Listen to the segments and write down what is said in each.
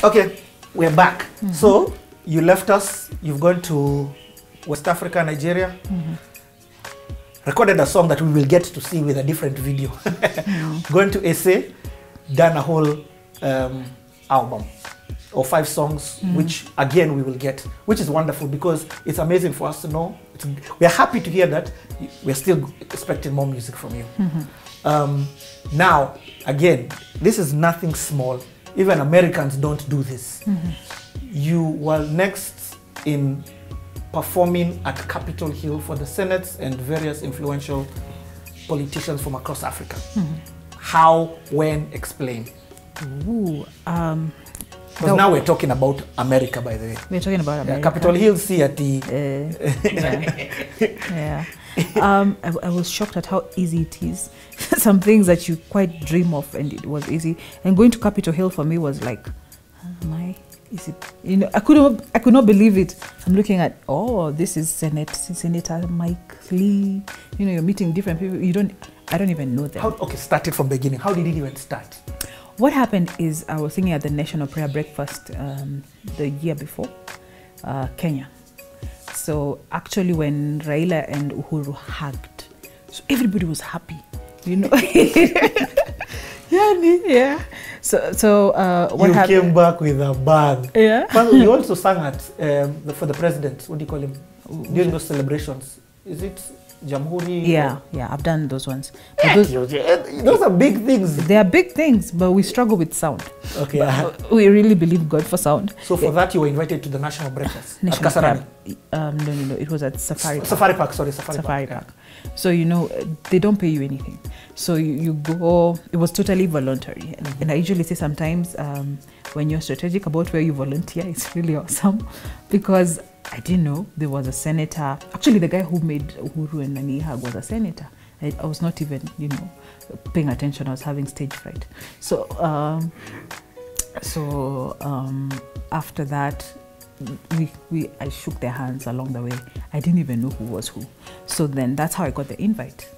Okay, we're back. So you left us, you've gone to West Africa, Nigeria, recorded a song that we will get to see with a different video. Going to SA, done a whole album or 5 songs, which again we will get, which is wonderful because it's amazing for us to know. We are happy to hear that. We're still expecting more music from you. Now, again, this is nothing small. Even Americans don't do this. You were next in performing at Capitol Hill for the Senate and various influential politicians from across Africa. How, when, explain. Because now we're talking about America, by the way. We're talking about America. Capitol Hill, see at the... I was shocked at how easy it is. Some things that you quite dream of, and it was easy. And going to Capitol Hill for me was like, is it? You know, I could not believe it. I'm looking at, oh, this is Senator Mike Lee. You know, you're meeting different people. I don't even know them. Okay, start it from the beginning. How did it even start? What happened is I was singing at the National Prayer Breakfast the year before, Kenya. So actually when Raila and Uhuru hugged, so everybody was happy, you know. Yeah. So what happened? You came back with a bang. Yeah. But you also sang at for the president. What do you call him? During those celebrations, is it Jamhuri? Yeah, I've done those ones. Those are big things. They are big things, but we struggle with sound. Okay. We really believe God for sound. So for that, you were invited to the national breakfast at Kasarani? No. It was at Safari Park. Safari Park, sorry. Safari Park. Yeah. So, you know, they don't pay you anything. So you go, it was totally voluntary. And I usually say sometimes when you're strategic about where you volunteer, it's really awesome because I didn't know there was a senator. Actually, the guy who made Uhuru and Nani hug was a senator. I was not even, you know, paying attention. I was having stage fright. So, after that, I shook their hands along the way. I didn't even know who was who. So then that's how I got the invite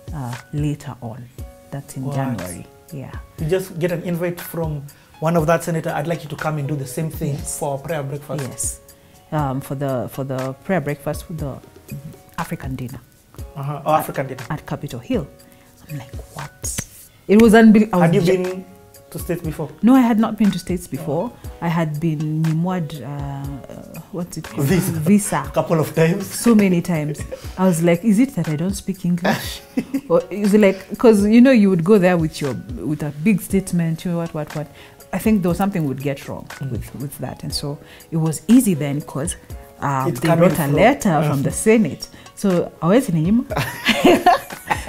later on. That's in January. Yeah. You just get an invite from one of that senator. I'd like you to come and do the same thing for our prayer breakfast. Yes. For the prayer breakfast, for the African dinner. African dinner. At Capitol Hill. I'm like, what? It was unbelievable. Had you been to States before? No, I had not been to States before. I had been Nimwad, what's it called? Visa. A couple of times. So many times. I was like, is it that I don't speak English? Or is it like, because you know, you would go there with a big statement, you know, what. I think there was something would get wrong with that. And so it was easy then because they wrote a letter from the Senate. So I was in him.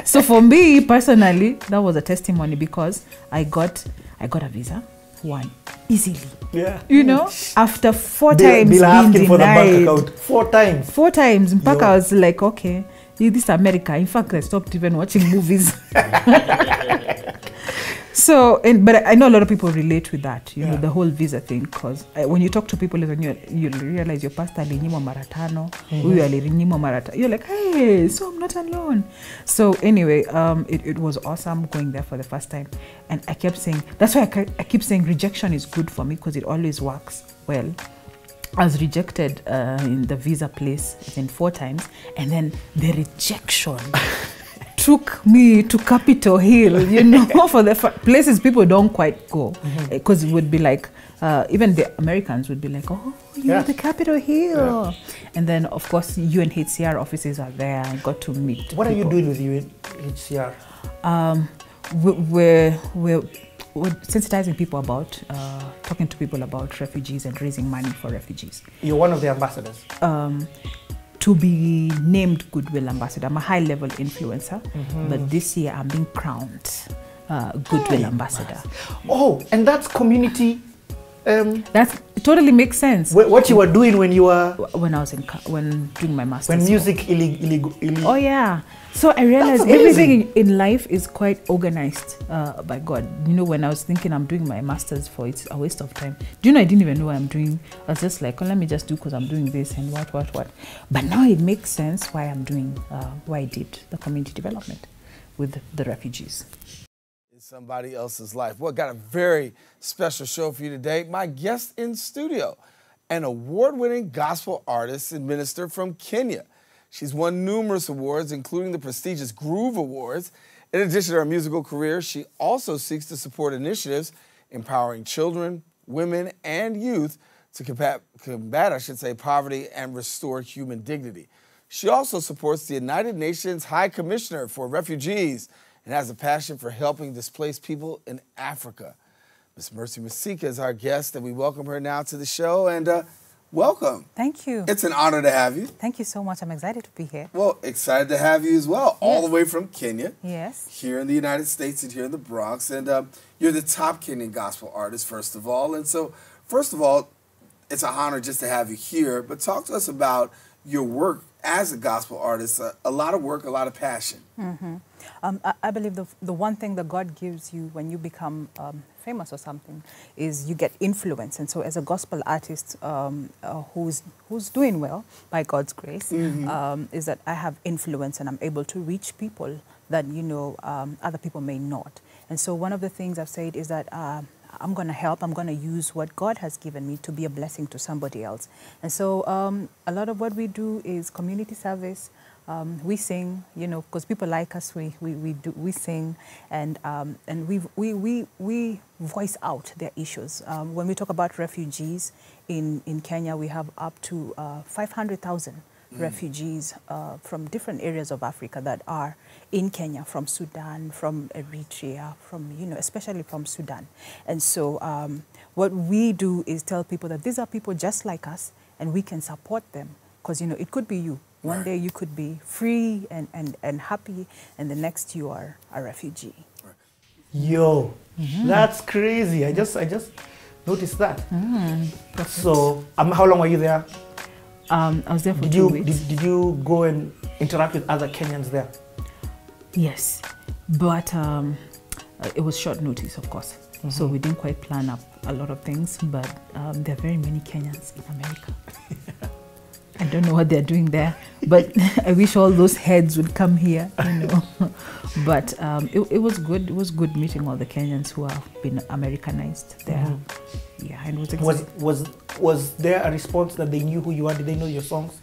So for me personally, that was a testimony because I got a visa, one, easily. Yeah. You know, after 4 times being asking denied. For the bank account. 4 times. 4 times. In fact, I was like, okay, this is America. In fact, I stopped even watching movies. So, but I know a lot of people relate with that, you know, the whole visa thing, because when you talk to people, you realize your pastor alinyimwa mara 5, huyu alinyimwa mara 5. You're like, hey, so I'm not alone. So anyway, it was awesome going there for the first time. And I kept saying, that's why I keep saying rejection is good for me because it always works well. I was rejected in the visa place 4 times, and then the rejection took me to Capitol Hill, you know, for the places people don't quite go, because it would be like, even the Americans would be like, oh, you're at the Capitol Hill. Yeah. And then, of course, UNHCR offices are there. I got to meet What people. Are you doing with UNHCR? We're sensitizing people about, talking to people about refugees and raising money for refugees. You're one of the ambassadors? To be named Goodwill Ambassador. I'm a high-level influencer, but this year I'm being crowned Goodwill Ambassador. Oh, and that's community. That totally makes sense. What you were doing when you were... When I was when doing my master's. When music illegal. Oh yeah. So I realized everything in life is quite organized by God. You know, when I was thinking I'm doing my master's for it's a waste of time. Do you know, I didn't even know what I'm doing. I was just like, oh, let me just do because I'm doing this and what. But now it makes sense why I'm doing, why I did the community development with the refugees. Somebody else's life. Well, got a very special show for you today. My guest in studio, an award-winning gospel artist and minister from Kenya. She's won numerous awards, including the prestigious Groove Awards. In addition to her musical career, she also seeks to support initiatives empowering children, women, and youth to combat, poverty and restore human dignity. She also supports the United Nations High Commissioner for Refugees and has a passion for helping displaced people in Africa. Miss Mercy Masika is our guest, and we welcome her now to the show. And welcome. Thank you. It's an honor to have you. Thank you so much. I'm excited to be here. Well, excited to have you as well, all the way from Kenya. Yes. Here in the United States and here in the Bronx. And you're the top Kenyan gospel artist, first of all. And so, first of all, it's an honor just to have you here. But talk to us about your work as a gospel artist. A lot of work, a lot of passion. Mm-hmm. I believe the one thing that God gives you when you become famous or something is you get influence. And so as a gospel artist who's doing well by God's grace, is that I have influence and I'm able to reach people that, you know, other people may not. And so one of the things I've said is that I'm going to help, I'm going to use what God has given me to be a blessing to somebody else. And so a lot of what we do is community service. We sing, you know, because people like us. We sing, and we voice out their issues. When we talk about refugees in Kenya, we have up to 500,000 refugees from different areas of Africa that are in Kenya, from Sudan, from Eritrea, from, you know, especially from Sudan. And so what we do is tell people that these are people just like us, and we can support them, because, you know, it could be you. One day you could be free and happy, and the next you are a refugee. Yo, that's crazy. I just noticed that. So, how long were you there? I was there for 2 weeks. Did you go and interact with other Kenyans there? Yes, but it was short notice, of course. So we didn't quite plan up a lot of things, but there are very many Kenyans in America. I don't know what they're doing there, but I wish all those heads would come here, you know. But it was good. It was good meeting all the Kenyans who have been Americanized there. Yeah, and it was there a response that they knew who you are? Did they know your songs?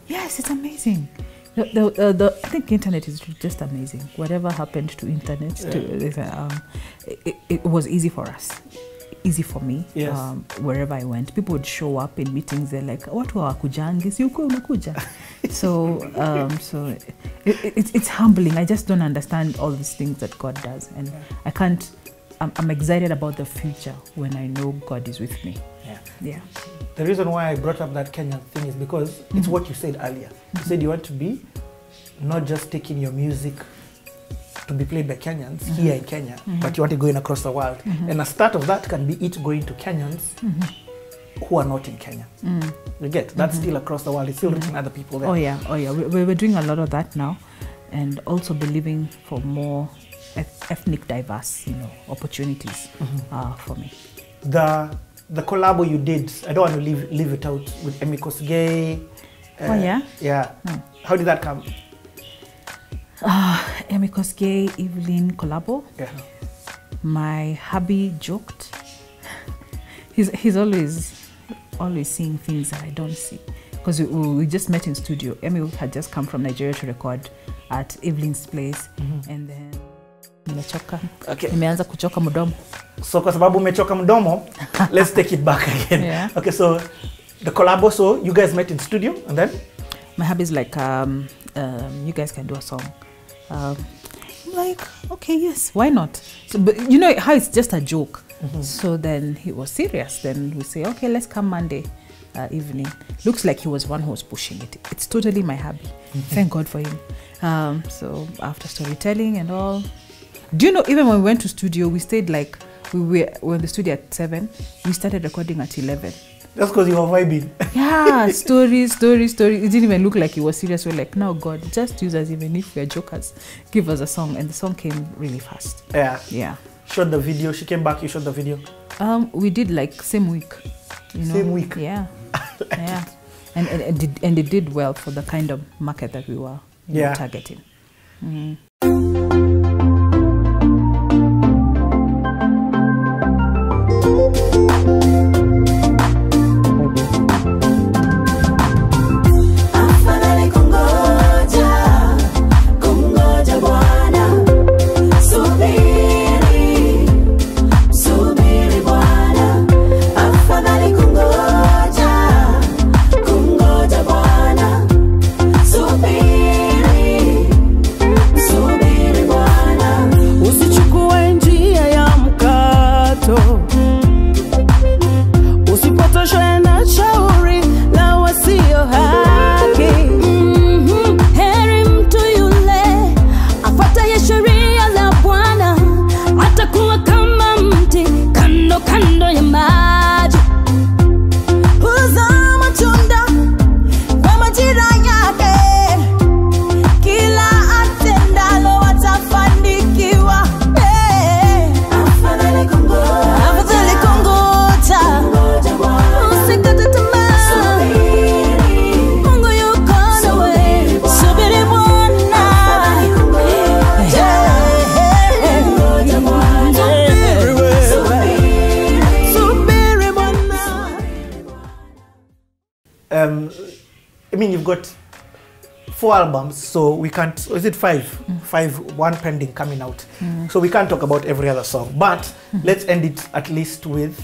Yes, it's amazing. I think internet is just amazing. Whatever happened to internet, it was easy for us. Easy for me. Yes. Wherever I went, people would show up in meetings. They're like, "Watu hawakujangi, si uko unakuja." So it's humbling. I just don't understand all these things that God does, and I can't. I'm excited about the future when I know God is with me. Yeah. The reason why I brought up that Kenyan thing is because it's what you said earlier. You said you want to be not just taking your music to be played by Kenyans here in Kenya, but you want it going across the world. And a start of that can be it going to Kenyans who are not in Kenya. You get? That's still across the world. It's still reaching other people there. Oh yeah. We're doing a lot of that now, and also believing for more ethnic diverse, you know, opportunities for me. The collabo you did, I don't want to leave it out, with Emikos Gay. Oh yeah? Yeah. How did that come? Emikos Gay, Evelyn collabo. Yeah. My hubby joked. He's always seeing things that I don't see. Because we just met in studio. Emi had just come from Nigeria to record at Evelyn's place, and then nimechoka. Okay. Nimeanza kuchoka mdomo. So kwa sababu umechoka mdomo, let's take it back again. Yeah. Okay, so the collabo, so you guys met in studio, and then? My hubby's like, you guys can do a song. I'm like, okay, yes, why not? So, but you know how it's just a joke. So then he was serious. Then we say, okay, let's come Monday evening. Looks like he was one who was pushing it. It's totally my hubby. Thank God for him. So after storytelling and all, do you know, even when we went to studio, we stayed like, we were in the studio at 7. We started recording at 11. That's because you were vibing. Yeah, story. It didn't even look like he was serious. We're like, no, God, just use us even if we're jokers. Give us a song. And the song came really fast. Yeah. Shot the video. She came back, you shot the video? We did like same week. You know? Same week? Yeah. Yeah. And it did well for the kind of market that we were targeting. I mean, you've got 4 albums, so we can't, is it 5? 5, 1 pending coming out. So we can't talk about every other song, but let's end it at least with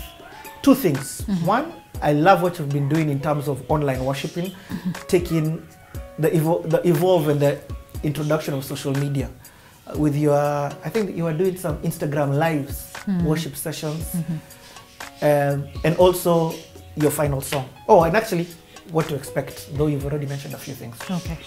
2 things. One, I love what you've been doing in terms of online worshiping, taking the evolve and the introduction of social media. With your, I think you are doing some Instagram lives, worship sessions, and also your final song. Oh, and actually, what to expect, though you've already mentioned a few things. Okay.